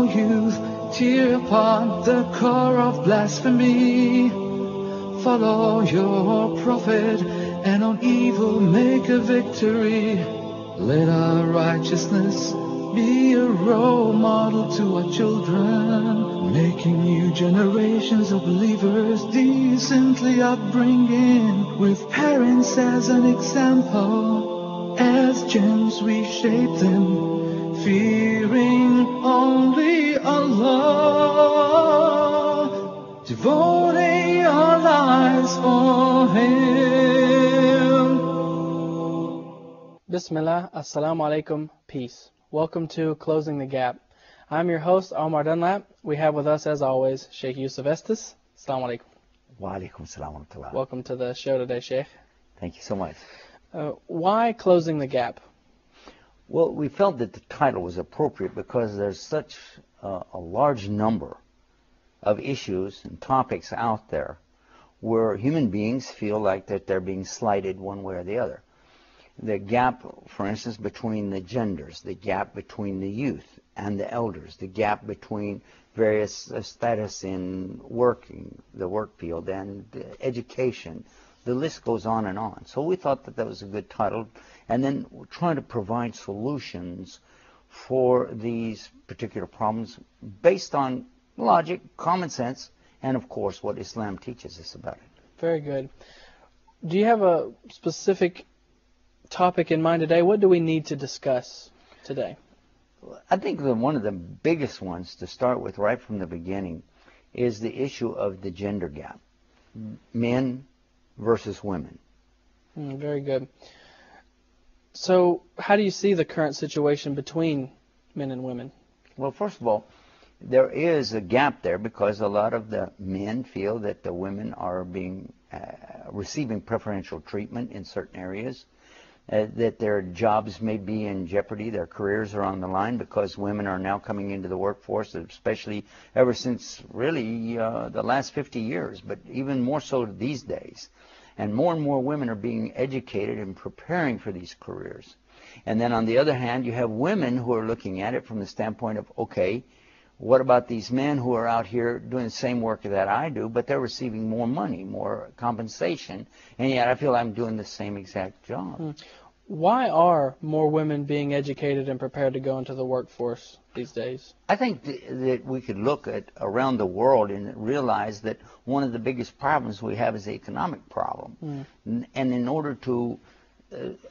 your youth, tear apart the core of blasphemy. Follow your prophet, and on evil make a victory. Let our righteousness be a role model to our children, making new generations of believers decently upbringing, with parents as an example. As gems we shape them, fearing only Allah, devoting our lives for Him. Bismillah, Assalamu alaikum, peace. Welcome to Closing the Gap. I'm your host, Omar Dunlap. We have with us, as always, Sheikh Yusuf Estes. Assalamu alaikum. Wa alaikum salam wa rahmatullah. Welcome to the show today, Sheikh. Thank you so much. Why Closing the Gap? Well, we felt that the title was appropriate because there's such a large number of issues and topics out there where human beings feel like that they're being slighted one way or the other. The gap, for instance, between the genders, the gap between the youth and the elders, the gap between various status in working, the work field, and education. The list goes on and on. So we thought that that was a good title. And then we're trying to provide solutions for these particular problems based on logic, common sense, and of course what Islam teaches us about it. Very good. Do you have a specific topic in mind today? What do we need to discuss today? I think that one of the biggest ones to start with right from the beginning is the issue of the gender gap. Men versus women. Very good. So how do you see the current situation between men and women? Well, first of all, there is a gap there because a lot of the men feel that the women are being receiving preferential treatment in certain areas, that their jobs may be in jeopardy, their careers are on the line because women are now coming into the workforce, especially ever since really the last 50 years, but even more so these days. And more women are being educated and preparing for these careers. And then on the other hand, you have women who are looking at it from the standpoint of, okay, what about these men who are out here doing the same work that I do, but they're receiving more money, more compensation, and yet I feel I'm doing the same exact job. Why are more women being educated and prepared to go into the workforce these days? I think that we could look at around the world and realize that one of the biggest problems we have is the economic problem. And in order to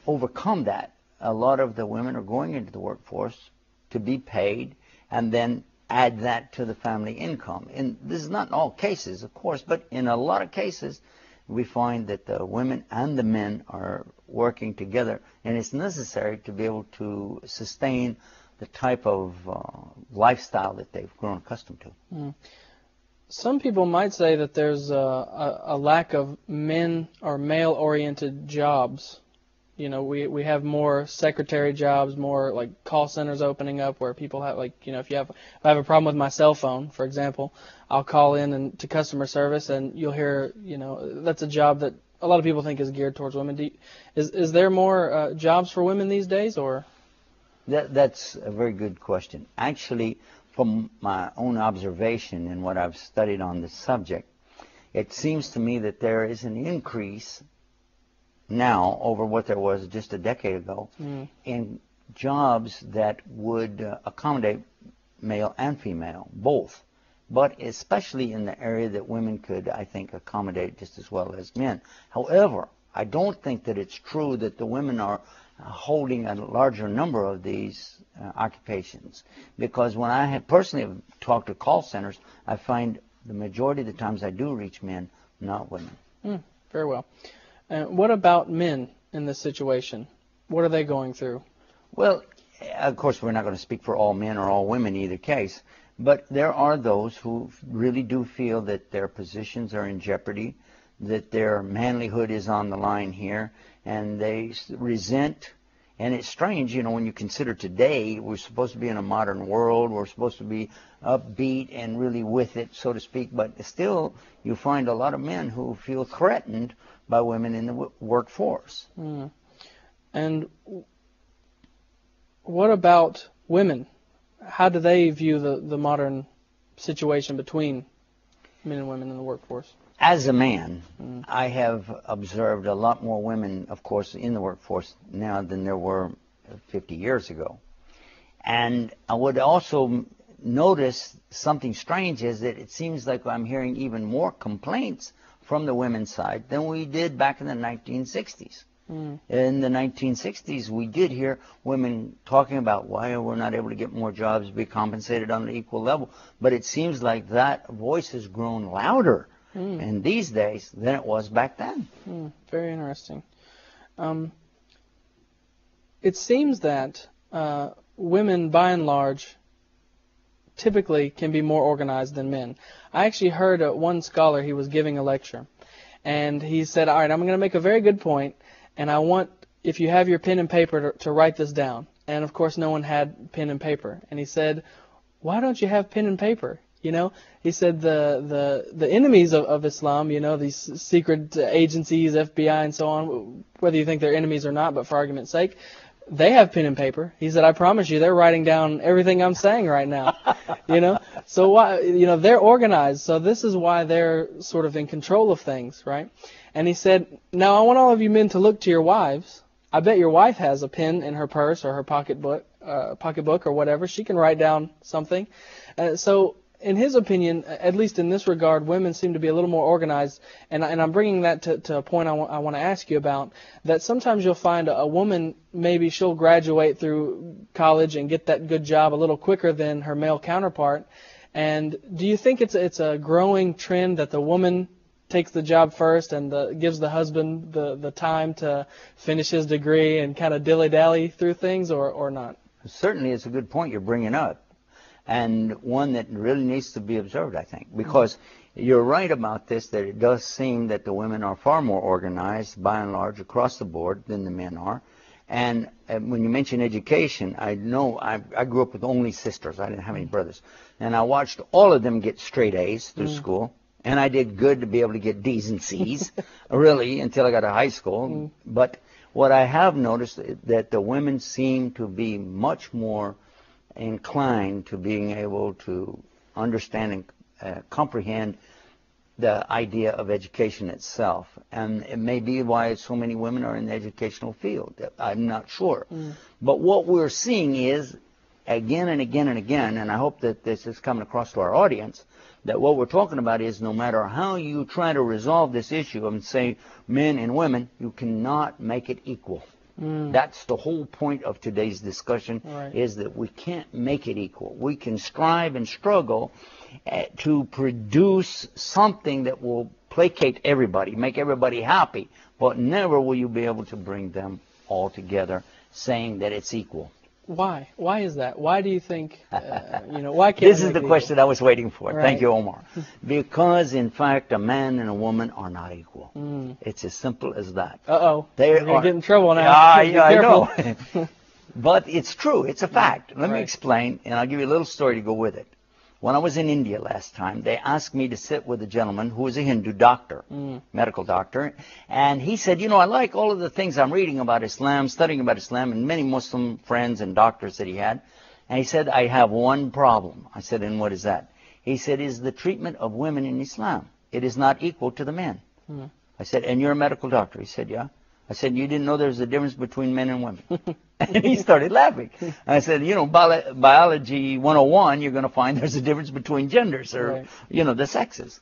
overcome that, a lot of the women are going into the workforce to be paid and then add that to the family income. And this is not in all cases, of course, but in a lot of cases, we find that the women and the men are working together, and it's necessary to be able to sustain the type of lifestyle that they've grown accustomed to. Some people might say that there's a lack of men or male-oriented jobs. You know, we have more secretary jobs, more like call centers opening up where people have, like, you know, if I have a problem with my cell phone, for example, I'll call in to customer service and you'll hear, you know, that's a job that a lot of people think is geared towards women. Is there more jobs for women these days, or? That's a very good question. Actually, from my own observation and what I've studied on this subject, it seems to me that there is an increase now over what there was just a decade ago in jobs that would accommodate male and female, both, but especially in the area that women could, I think, accommodate just as well as men. However, I don't think that it's true that the women are holding a larger number of these occupations, because when I have personally talked to call centers, I find the majority of the times I do reach men, not women. Very well. What about men in this situation? What are they going through? Well, of course, we're not going to speak for all men or all women in either case, but there are those who really do feel that their positions are in jeopardy, that their manlyhood is on the line here, and they resent. And it's strange, you know, when you consider today, we're supposed to be in a modern world, we're supposed to be upbeat and really with it, so to speak, but still you find a lot of men who feel threatened by women in the workforce. And what about women? how do they view the modern situation between men and women in the workforce? As a man, I have observed a lot more women, of course, in the workforce now than there were 50 years ago. And I would also notice something strange is that it seems like I'm hearing even more complaints from the women's side than we did back in the 1960s. In the 1960s, we did hear women talking about why we're not able to get more jobs, be compensated on an equal level. But it seems like that voice has grown louder in these days than it was back then. Very interesting. It seems that women, by and large, typically can be more organized than men. I actually heard one scholar, he was giving a lecture, and he said, all right, I'm going to make a very good point, and I want, if you have your pen and paper, to write this down. And, of course, no one had pen and paper. And he said, why don't you have pen and paper? You know, he said the enemies of Islam, you know, these secret agencies, FBI and so on, whether you think they're enemies or not, but for argument's sake, they have pen and paper. He said, I promise you, they're writing down everything I'm saying right now. You know, so why, you know, they're organized. So this is why they're sort of in control of things, right? And he said, now I want all of you men to look to your wives. I bet your wife has a pen in her purse or her pocketbook or whatever. She can write down something. So in his opinion, at least in this regard, women seem to be a little more organized. And I'm bringing that to a point I want to ask you about, that sometimes you'll find a woman, maybe she'll graduate through college and get that good job a little quicker than her male counterpart. And do you think it's a growing trend that the woman takes the job first and gives the husband the time to finish his degree and kind of dilly-dally through things, or not? Certainly it's a good point you're bringing up, and one that really needs to be observed, I think, because you're right about this, that it does seem that the women are far more organized, by and large, across the board than the men are. And when you mention education, I know I grew up with only sisters. I didn't have any brothers. And I watched all of them get straight A's through school. And I did good to be able to get D's and C's, really, until I got to high school. But what I have noticed is that the women seem to be much more inclined to being able to understand and comprehend the idea of education itself. And it may be why so many women are in the educational field. I'm not sure. But what we're seeing is, again and again and again, and I hope that this is coming across to our audience, that what we're talking about is no matter how you try to resolve this issue of, say, men and women, you cannot make it equal. That's the whole point of today's discussion, is that we can't make it equal. We can strive and struggle to produce something that will placate everybody, make everybody happy, but never will you be able to bring them all together saying that it's equal. Why? Why is that? Why do you think, why can't This is the question I was waiting for. Right. Thank you, Omar. Because, in fact, a man and a woman are not equal. It's as simple as that. Uh-oh. They We're going to get in trouble now. I know. But it's true. It's a fact. Let me explain, and I'll give you a little story to go with it. When I was in India last time, they asked me to sit with a gentleman who was a Hindu doctor, medical doctor, and he said, I like all of the things I'm reading about Islam, studying about Islam, and many Muslim friends and doctors that he had. And he said, I have one problem. I said, and what is that? He said, is the treatment of women in Islam. It is not equal to the men. I said, and you're a medical doctor? He said, yeah. I said, you didn't know there was a difference between men and women? And he started laughing. I said, biology 101, you're going to find there's a difference between genders or, the sexes.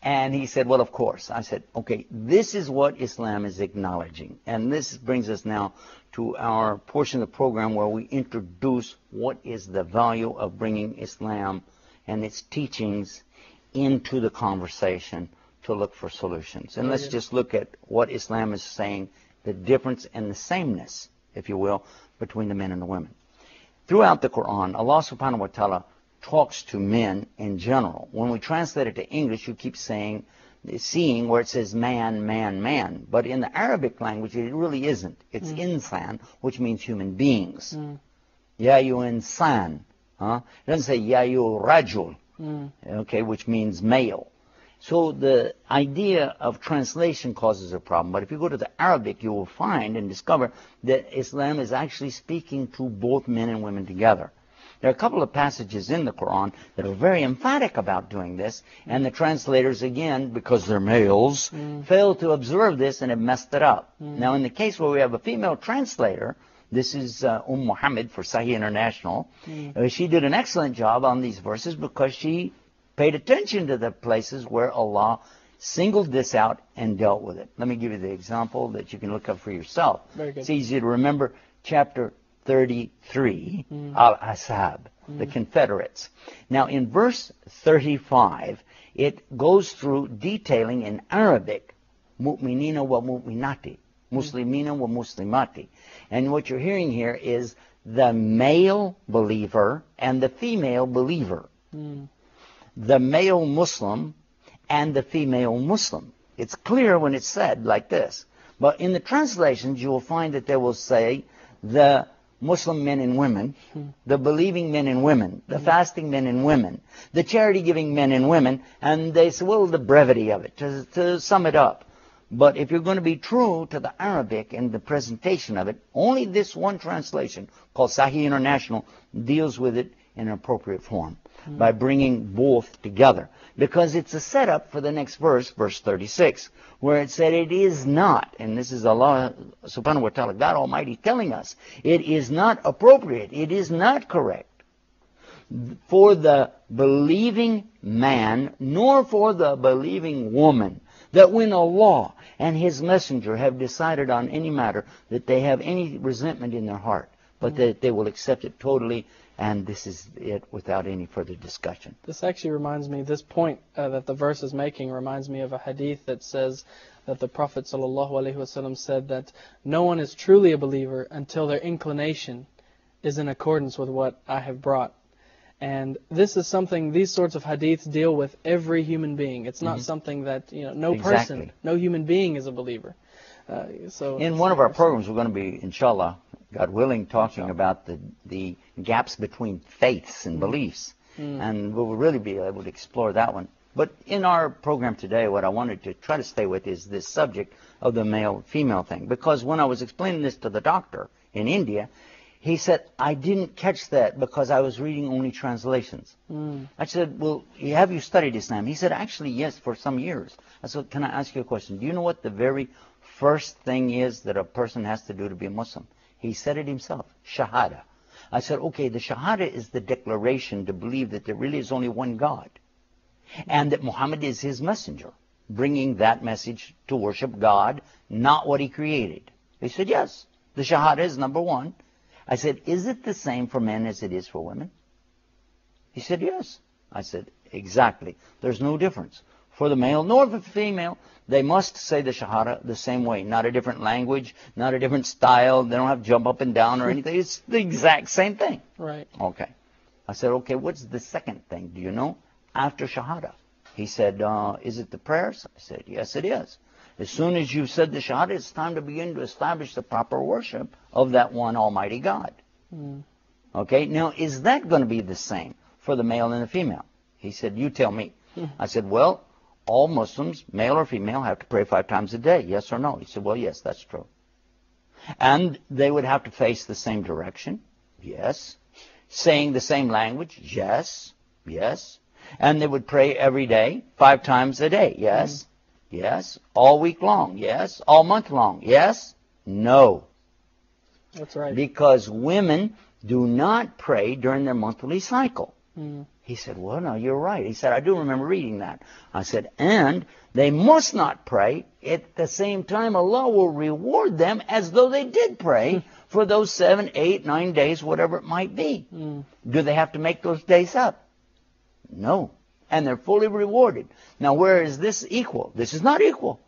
And he said, well, of course. I said, okay, this is what Islam is acknowledging. And this brings us now to our portion of the program where we introduce what is the value of bringing Islam and its teachings into the conversation to look for solutions. And let's just look at what Islam is saying, the difference and the sameness, if you will, between the men and the women. Throughout the Quran, Allah subhanahu wa ta'ala talks to men in general. When we translate it to English, you keep seeing where it says man, man, man. But in the Arabic language, it really isn't. It's insan, which means human beings. Ya yu insan. It doesn't say ya yu rajul, okay, which means male. So the idea of translation causes a problem. But if you go to the Arabic, you will find and discover that Islam is actually speaking to both men and women together. There are a couple of passages in the Quran that are very emphatic about doing this, and the translators, again, because they're males, fail to observe this and have messed it up. Now, in the case where we have a female translator, this is Muhammad for Sahih International, she did an excellent job on these verses because she paid attention to the places where Allah singled this out and dealt with it. Let me give you the example that you can look up for yourself. Very good. It's easy to remember. Chapter 33, Al-Ashab, the Confederates. Now, in verse 35, it goes through detailing in Arabic, mu'minina wa mu'minati, muslimina wa muslimati. And what you're hearing here is the male believer and the female believer. The male Muslim and the female Muslim. It's clear when it's said like this. But in the translations, you will find that they will say the Muslim men and women, the believing men and women, the fasting men and women, the charity-giving men and women, and they say, well, the brevity of it, to sum it up. But if you're going to be true to the Arabic and the presentation of it, only this one translation, called Sahih International, deals with it in an appropriate form by bringing both together. Because it's a setup for the next verse, verse 36, where it said it is not, and this is Allah subhanahu wa ta'ala, God Almighty telling us, it is not appropriate, it is not correct for the believing man, nor for the believing woman, that when Allah and His Messenger have decided on any matter, that they have any resentment in their heart, but that they will accept it totally, and this is it without any further discussion. This actually reminds me, this point that the verse is making reminds me of a hadith that says that the Prophet ﷺ said that no one is truly a believer until their inclination is in accordance with what I have brought. And this is something, these sorts of hadiths deal with every human being. It's not something that, no person, no human being is a believer. So in one of our programs, we're going to be, inshallah, God willing, talking about the gaps between faiths and beliefs. And we will really be able to explore that one. But in our program today, what I wanted to try to stay with is this subject of the male-female thing. Because when I was explaining this to the doctor in India, he said, I didn't catch that because I was reading only translations. I said, well, have you studied Islam? He said, actually, yes, for some years. I said, can I ask you a question? Do you know what the very first thing is that a person has to do to be a Muslim? He said it himself, Shahada. I said, okay, the Shahada is the declaration to believe that there really is only one God and that Muhammad is his messenger, bringing that message to worship God, not what he created. He said, yes, the Shahada is number one. I said, is it the same for men as it is for women? He said, yes. I said, exactly. There's no difference. For the male nor for the female, they must say the Shahada the same way. Not a different language, not a different style. They don't have to jump up and down or anything. It's the exact same thing. Right. Okay. I said, okay, what's the second thing? Do you know? After Shahada. He said, is it the prayers? I said, yes, it is. As soon as you've said the Shahada, it's time to begin to establish the proper worship of that one Almighty God. Okay, now is that going to be the same for the male and the female? He said, you tell me. I said, well, all Muslims, male or female, have to pray 5 times a day, yes or no? He said, well, yes, that's true. And they would have to face the same direction, yes. Saying the same language, yes, yes. And they would pray every day, 5 times a day, yes. Yes. All week long. Yes. All month long. Yes. No. That's right. Because women do not pray during their monthly cycle. He said, well, no, you're right. He said, I do remember reading that. I said, and they must not pray. At the same time, Allah will reward them as though they did pray for those 7, 8, 9 days, whatever it might be. Do they have to make those days up? No. And they're fully rewarded. Now, where is this equal? This is not equal.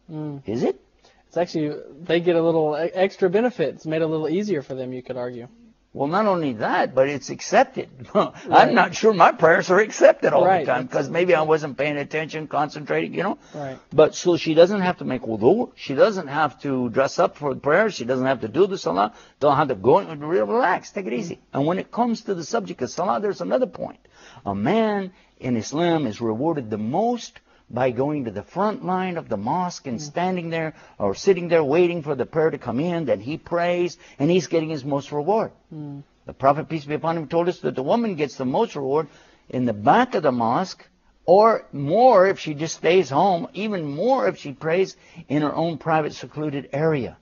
Is it? It's actually, they get a little extra benefit. It's made a little easier for them, you could argue. Well, not only that, but it's accepted. I'm not sure my prayers are accepted all the time because maybe I wasn't paying attention, concentrating, Right. But so she doesn't have to make wudu. She doesn't have to dress up for the prayers. She doesn't have to do the salah. Don't have to go and relax. Take it easy. And when it comes to the subject of salah, there's another point. A man in Islam is rewarded the most by going to the front line of the mosque and standing there or sitting there waiting for the prayer to come in. Then he prays and he's getting his most reward. The Prophet, peace be upon him, told us that the woman gets the most reward in the back of the mosque, or more if she just stays home, even more if she prays in her own private secluded area.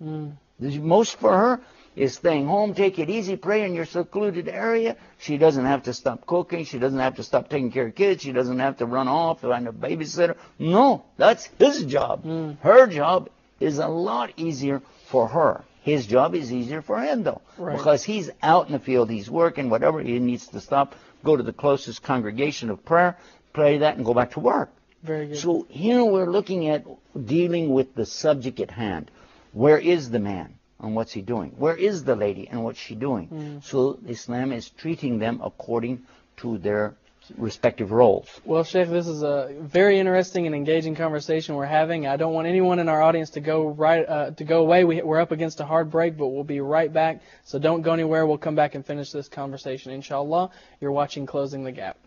The most for her is staying home, take it easy, pray in your secluded area. She doesn't have to stop cooking. She doesn't have to stop taking care of kids. She doesn't have to run off and find a babysitter. No, that's his job. Her job is a lot easier for her. His job is easier for him, though, because he's out in the field, he's working, whatever, he needs to stop, go to the closest congregation of prayer, pray that, and go back to work. Very good. So here we're looking at dealing with the subject at hand. Where is the man and what's he doing? Where is the lady and what's she doing? So Islam is treating them according to their respective roles. Well, Sheikh, this is a very interesting and engaging conversation we're having. I don't want anyone in our audience to go away. We're up against a hard break, but we'll be right back. So don't go anywhere. We'll come back and finish this conversation, inshallah. You're watching Closing the Gap.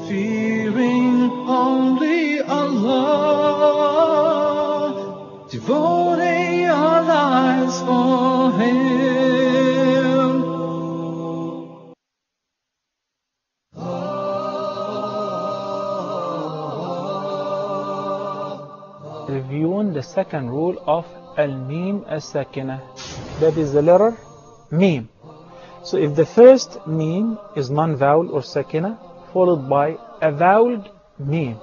Fearing only Allah, devoting our lives for Him. Reviewing the second rule of al-mim as-sakina. That is the letter mim. So if the first mim is non-vowel or sakina, followed by a voweled mim.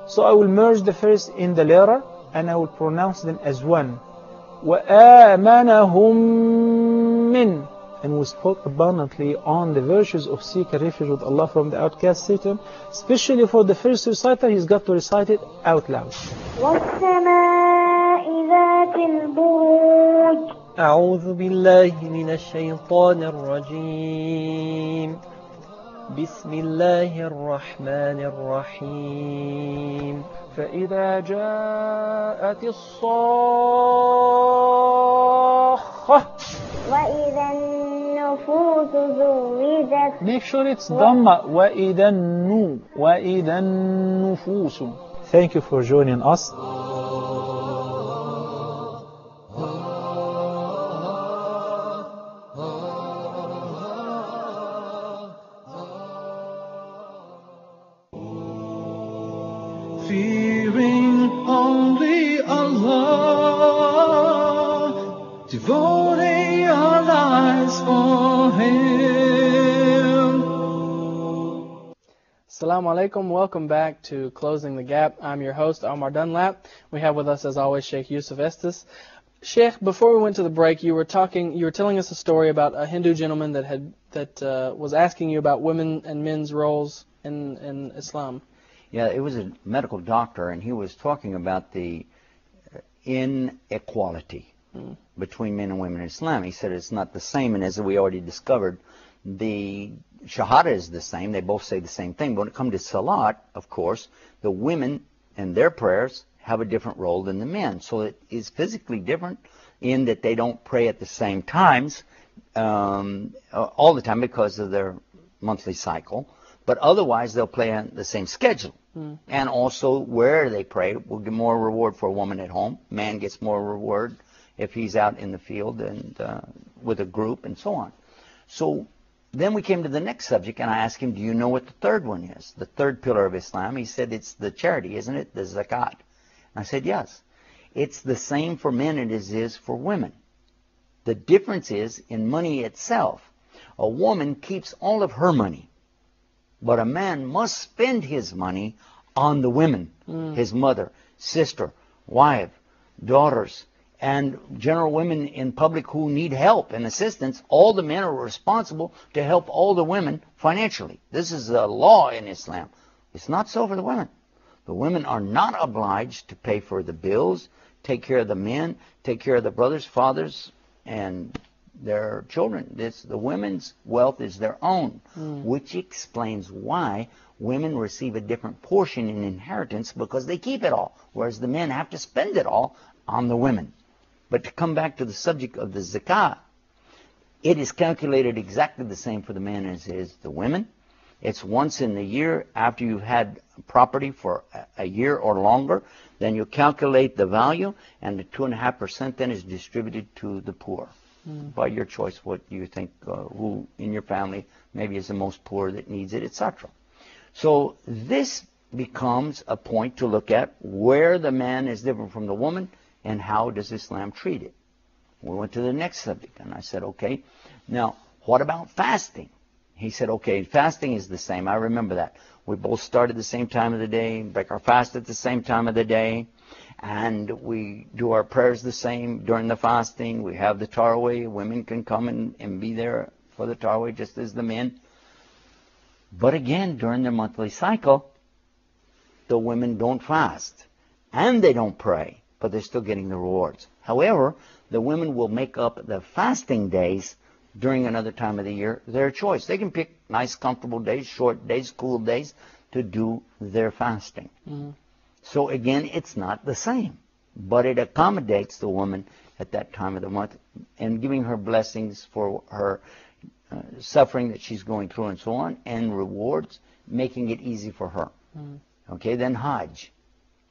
So I will merge the first in the letter and I will pronounce them as one. وَآمَنَهُمْ مِنْ. And we spoke abundantly on the virtues of seeking refuge with Allah from the outcast Satan. Especially for the first reciter, he's got to recite it out loud. وَالسَّمَاءِ ذَاتِ الْبُرُوجِ. أعوذ بالله من الشيطان الرجيم. بسم الله الرحمن الرحيم. فإذا جاءت الصاخة. وَإِذَا النُّفُوسُ زُوِّجَتْ. Make sure it's Dhamma. وَإِذَا النُّفُوسُ. Thank you for joining us. Fearing only Allah, devoting our lives for Him. Assalamu alaikum. Welcome back to Closing the Gap. I'm your host, Omar Dunlap. We have with us, as always, Sheikh Yusuf Estes. Sheikh, before we went to the break, you were telling us a story about a Hindu gentleman that was asking you about women and men's roles in Islam. Yeah, it was a medical doctor, and he was talking about the inequality between men and women in Islam. He said it's not the same, and as we already discovered, the Shahada is the same. They both say the same thing. But when it comes to Salat, of course, the women and their prayers have a different role than the men. So it is physically different in that they don't pray at the same times all the time because of their monthly cycle. But otherwise, they'll play on the same schedule. And also, where they pray will get more reward for a woman at home. Man gets more reward if he's out in the field and with a group and so on. So then we came to the next subject, and I asked him, do you know what the third one is? The third pillar of Islam. He said, it's the charity, isn't it? The zakat. And I said, yes. It's the same for men as it is for women. The difference is in money itself. A woman keeps all of her money. But a man must spend his money on the women, his mother, sister, wife, daughters, and general women in public who need help and assistance. All the men are responsible to help all the women financially. This is a law in Islam. It's not so for the women. The women are not obliged to pay for the bills, take care of the men, take care of the brothers, fathers, and their children. The women's wealth is their own, which explains why women receive a different portion in inheritance because they keep it all, whereas the men have to spend it all on the women. But to come back to the subject of the zakah, it is calculated exactly the same for the men as it is the women. It's once in the year after you've had property for a year or longer. Then you calculate the value, and the 2.5% then is distributed to the poor. by your choice what you think, who in your family maybe is the most poor that needs it, etc. So this becomes a point to look at where the man is different from the woman and how does Islam treat it. We went to the next subject and I said, okay, now what about fasting? He said, okay, fasting is the same. I remember that. We both start at the same time of the day, break our fast at the same time of the day, and we do our prayers the same during the fasting. We have the Tarawih. Women can come and be there for the Tarawih just as the men. But again, during their monthly cycle, the women don't fast and they don't pray, but they're still getting the rewards. However, the women will make up the fasting days during another time of the year their choice. They can pick nice, comfortable days, short days, cool days to do their fasting. So again, it's not the same, but it accommodates the woman at that time of the month and giving her blessings for her suffering that she's going through and so on, and rewards, making it easy for her. Okay, then Hajj.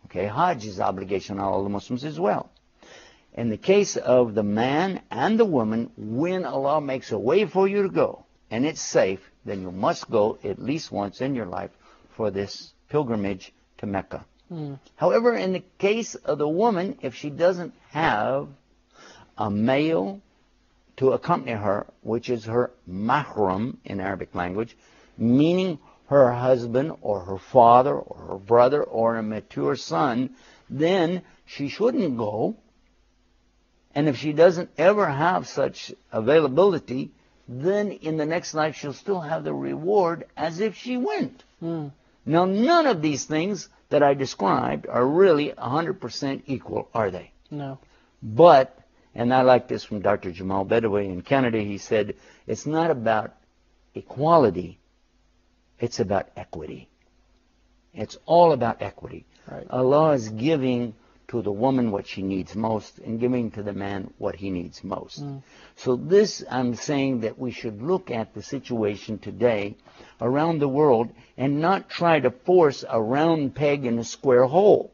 Okay, Hajj is obligation on all the Muslims as well. In the case of the man and the woman, when Allah makes a way for you to go, and it's safe, then you must go at least once in your life for this pilgrimage to Mecca. However, in the case of the woman, if she doesn't have a male to accompany her, which is her mahram in Arabic language, meaning her husband or her father or her brother or a mature son, then she shouldn't go. And if she doesn't ever have such availability, then in the next life she'll still have the reward as if she went. Now, none of these things that I described are really 100% equal, are they? No. But, and I like this from Dr. Jamal Bedaway in Canada, he said, it's not about equality, it's about equity. It's all about equity. Right. Allah is giving to the woman what she needs most and giving to the man what he needs most. So this, I'm saying that we should look at the situation today around the world and not try to force a round peg in a square hole,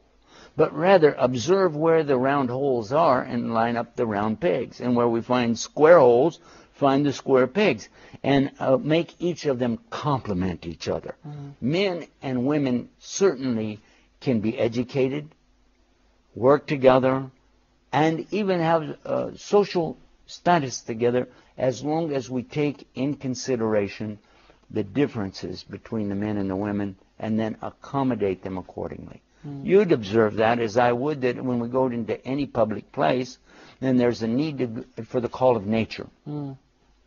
but rather observe where the round holes are and line up the round pegs. And where we find square holes, find the square pegs. And make each of them complement each other. Men and women certainly can be educated, work together, and even have social status together as long as we take in consideration the differences between the men and the women and then accommodate them accordingly. You'd observe that as I would, that when we go into any public place, then there's a need for the call of nature.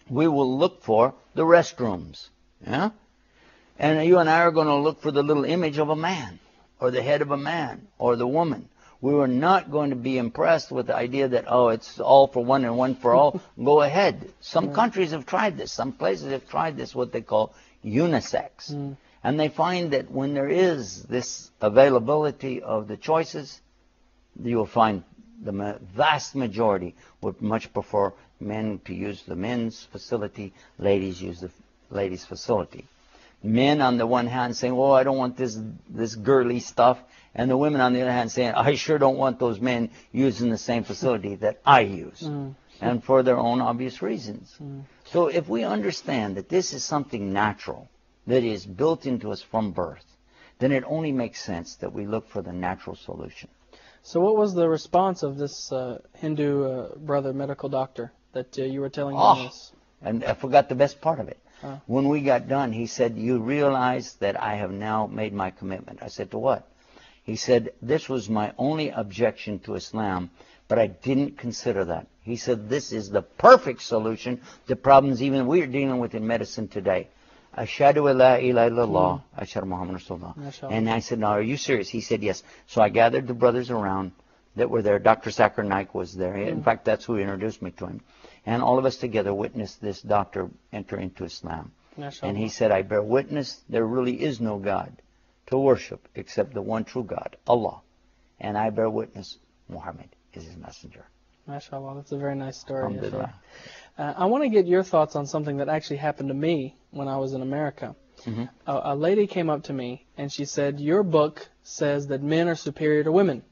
We will look for the restrooms. Yeah? And you and I are going to look for the little image of a man or the head of a man or the woman. We were not going to be impressed with the idea that, oh, it's all for one and one for all. Go ahead. Some countries have tried this. Some places have tried this, what they call unisex. And they find that when there is this availability of the choices, you will find the vast majority would much prefer men to use the men's facility, ladies use the ladies' facility. Men on the one hand saying, oh, I don't want this girly stuff. And the women on the other hand saying, I sure don't want those men using the same facility that I use. And for their own obvious reasons. So if we understand that this is something natural that is built into us from birth, then it only makes sense that we look for the natural solution. So what was the response of this Hindu brother, medical doctor, that you were telling me this? And I forgot the best part of it. When we got done, he said, you realize that I have now made my commitment. I said, to what? He said, this was my only objection to Islam, but I didn't consider that. He said, this is the perfect solution to problems even we're dealing with in medicine today. Ashhadu an la ilaha illallah, ashhadu Muhammad Rasulullah. And I said, now, are you serious? He said, yes. So I gathered the brothers around that were there. Dr. Zakir Naik was there. In fact, that's who introduced me to him. And all of us together witnessed this doctor enter into Islam. And he said, I bear witness there really is no God to worship except the one true God, Allah. And I bear witness Muhammad is his messenger. MashaAllah, that's a very nice story. I want to get your thoughts on something that actually happened to me when I was in America. A lady came up to me and she said, your book says that men are superior to women.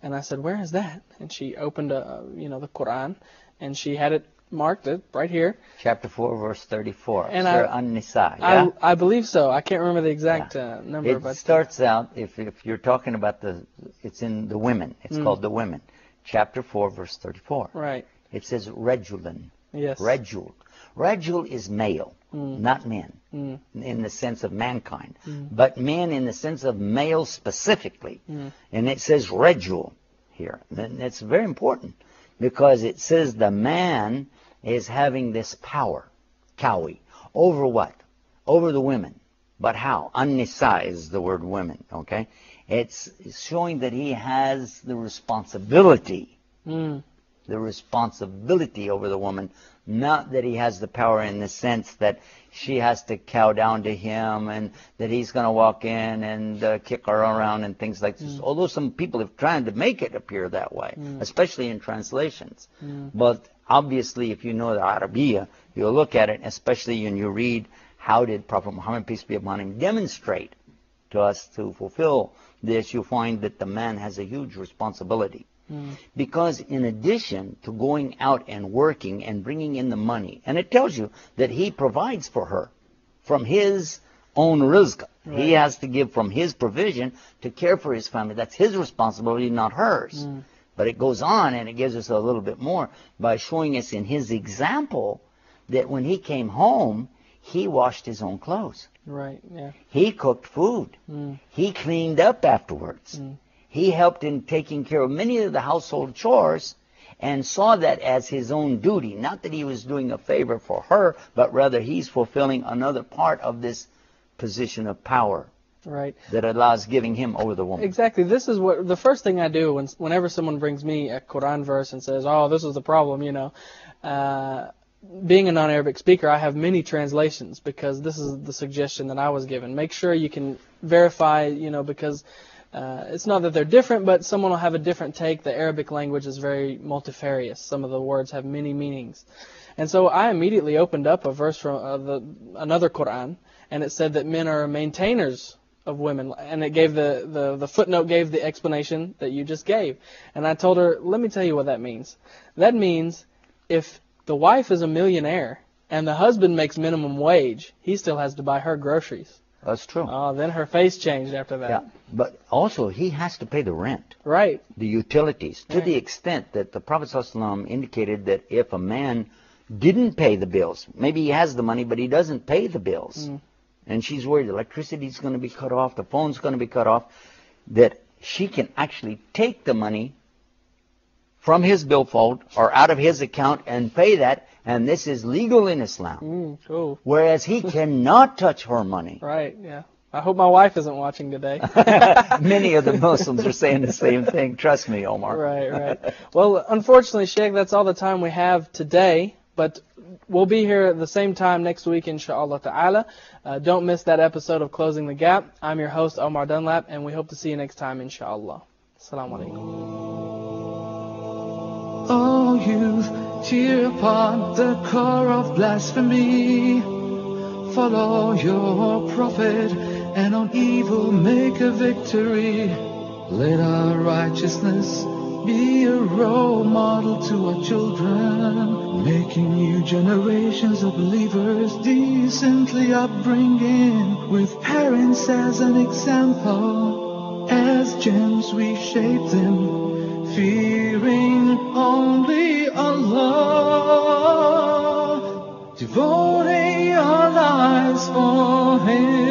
And I said, where is that? And she opened the Quran, and she had it marked it right here. Chapter 4, verse 34. And Surah An-Nisa. Yeah? I believe so. I can't remember the exact number. It but starts out, if you're talking about it's in the women. It's called the women. Chapter 4, verse 34. Right. It says Rajulun. Yes. Rajul. Rajul is male, not men, in the sense of mankind, but men in the sense of male specifically. And it says Rajul here. And it's very important because it says the man is having this power, kawi, over what? Over the women. But how? An-Nisa is the word women, okay? It's showing that he has the responsibility. The responsibility over the woman, not that he has the power in the sense that she has to cow down to him and that he's going to walk in and kick her around and things like this. Although some people have tried to make it appear that way, especially in translations. But obviously, if you know the Arabiya, you'll look at it, especially when you read how did Prophet Muhammad, peace be upon him, demonstrate to us to fulfill this, you find that the man has a huge responsibility. Because in addition to going out and working and bringing in the money, and it tells you that he provides for her from his own rizq. Right. He has to give from his provision to care for his family. That's his responsibility, not hers. But it goes on and it gives us a little bit more by showing us in his example that when he came home, he washed his own clothes. Right, yeah. He cooked food. He cleaned up afterwards. He helped in taking care of many of the household chores and saw that as his own duty. Not that he was doing a favor for her, but rather he's fulfilling another part of this position of power. Right. That allows giving him over the woman. Exactly. This is what the first thing I do whenever someone brings me a Quran verse and says, "Oh, this is the problem," you know. Being a non-Arabic speaker, I have many translations because this is the suggestion that I was given. Make sure you can verify, you know, because it's not that they're different, but someone will have a different take. The Arabic language is very multifarious. Some of the words have many meanings. And so I immediately opened up a verse from another Quran, and it said that men are maintainers of women. And it gave the footnote gave the explanation that you just gave. And I told her, let me tell you what that means. That means if the wife is a millionaire and the husband makes minimum wage, he still has to buy her groceries. That's true. Oh, then her face changed after that. Yeah, but also he has to pay the rent. Right. The utilities. To the extent that the Prophet ﷺ indicated that if a man didn't pay the bills, maybe he has the money, but he doesn't pay the bills, and she's worried electricity's going to be cut off, the phone's going to be cut off, that she can actually take the money from his billfold or out of his account and pay that, and this is legal in Islam. Cool. Whereas he cannot touch her money. Right, yeah. I hope my wife isn't watching today. Many of the Muslims are saying the same thing. Trust me, Omar. Right. Well, unfortunately, Sheikh, that's all the time we have today. But we'll be here at the same time next week, inshallah ta'ala. Don't miss that episode of Closing the Gap. I'm your host, Omar Dunlap, and we hope to see you next time, inshallah. Assalamu alaikum. O youth, cheer upon the core of blasphemy. Follow your prophet, and on evil make a victory. Let our righteousness be a role model to our children, making new generations of believers decently upbringing, with parents as an example. As gems we shape them, fearing only Allah, devoting our lives for Him.